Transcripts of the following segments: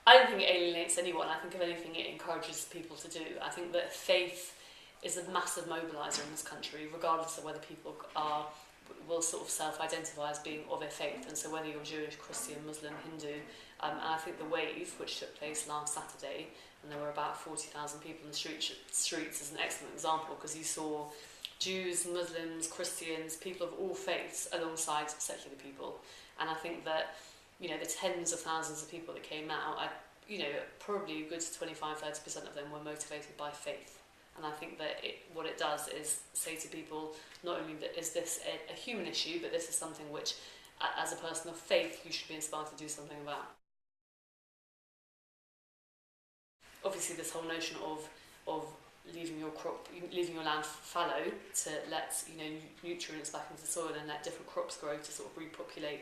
I don't think it alienates anyone. I think if anything it encourages people to do. I think that faith is a massive mobiliser in this country, regardless of whether people will sort of self-identify as being of a faith, and so whether you're Jewish, Christian, Muslim, Hindu, and I think the wave, which took place last Saturday, and there were about 40,000 people in the streets, is an excellent example, because you saw Jews, Muslims, Christians, people of all faiths alongside secular people, and I think that, you know, the tens of thousands of people that came out, probably a good 25-30% of them were motivated by faith. And I think that what it does is say to people, not only that is this a human issue, but this is something which, as a person of faith, you should be inspired to do something about. Obviously, this whole notion of leaving your land fallow to let nutrients back into the soil and let different crops grow to sort of repopulate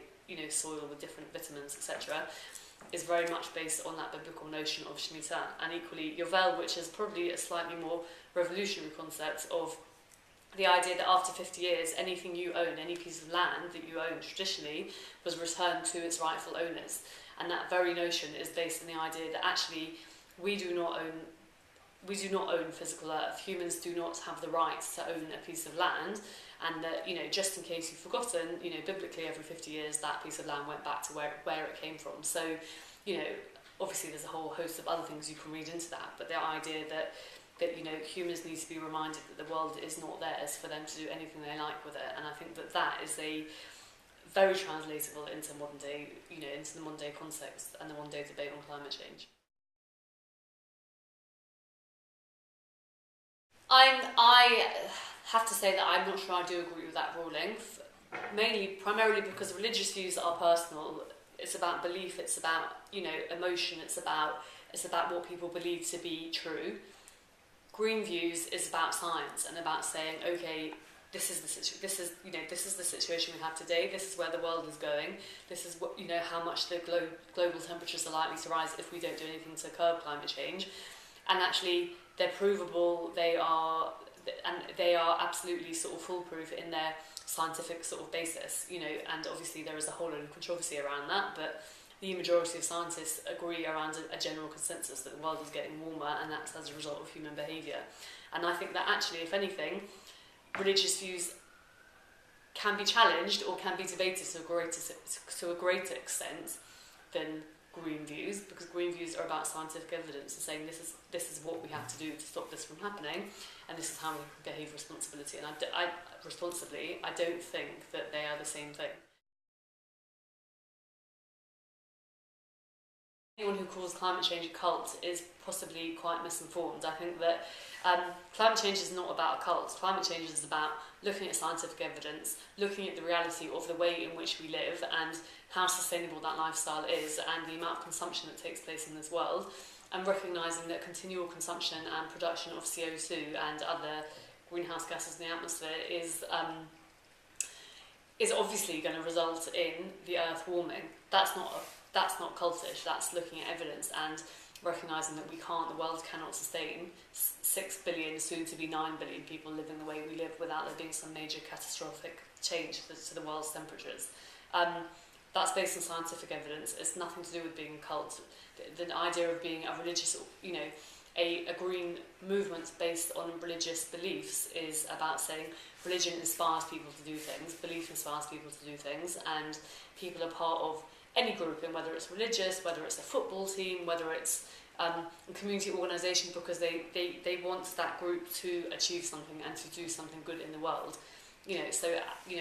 soil with different vitamins, etc., is very much based on that biblical notion of Shemitah. And equally, Yovel, which is probably a slightly more revolutionary concept of the idea that after 50 years, anything you own, any piece of land that you own traditionally, was returned to its rightful owners. And that very notion is based on the idea that actually we do not own physical earth. Humans do not have the right to own a piece of land, and that, just in case you've forgotten, biblically every 50 years that piece of land went back to where it came from. So, obviously there's a whole host of other things you can read into that, but the idea that humans need to be reminded that the world is not theirs for them to do anything they like with it, and I think that is a very translatable into modern day, into the modern day context and the modern day debate on climate change. I have to say that I'm not sure I do agree with that ruling, primarily because religious views are personal. It's about belief, it's about, emotion, it's about what people believe to be true. Green views is about science and about saying, okay, this is the situation we have today, this is where the world is going, this is what, how much the global temperatures are likely to rise if we don't do anything to curb climate change. And actually, they're provable, they are absolutely sort of foolproof in their scientific sort of basis, and obviously there is a whole lot of controversy around that, but the majority of scientists agree around a general consensus that the world is getting warmer, and that's as a result of human behaviour. And I think that actually, if anything, religious views can be challenged or can be debated to a greater extent than green views, because green views are about scientific evidence and saying this is what we have to do to stop this from happening, and this is how we behave responsibly. And I don't think that they are the same thing. Anyone who calls climate change a cult is possibly quite misinformed. I think that climate change is not about a cult. Climate change is about looking at scientific evidence, looking at the reality of the way in which we live and how sustainable that lifestyle is, and the amount of consumption that takes place in this world, and recognising that continual consumption and production of CO2 and other greenhouse gases in the atmosphere is obviously going to result in the Earth warming. That's not cultish. That's looking at evidence and recognising that the world cannot sustain 6 billion, soon to be 9 billion people living the way we live without there being some major catastrophic change to the world's temperatures. That's based on scientific evidence. It's nothing to do with being a cult. The idea of being a religious, a green movement based on religious beliefs is about saying religion inspires people to do things, belief inspires people to do things, and people are part of any group, in whether it's religious, whether it's a football team, whether it's a community organisation, because they want that group to achieve something and to do something good in the world.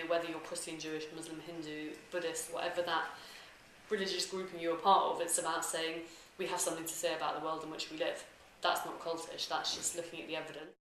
Whether you're Christian, Jewish, Muslim, Hindu, Buddhist, whatever that religious grouping you're a part of, it's about saying we have something to say about the world in which we live. That's not cultish, that's just looking at the evidence.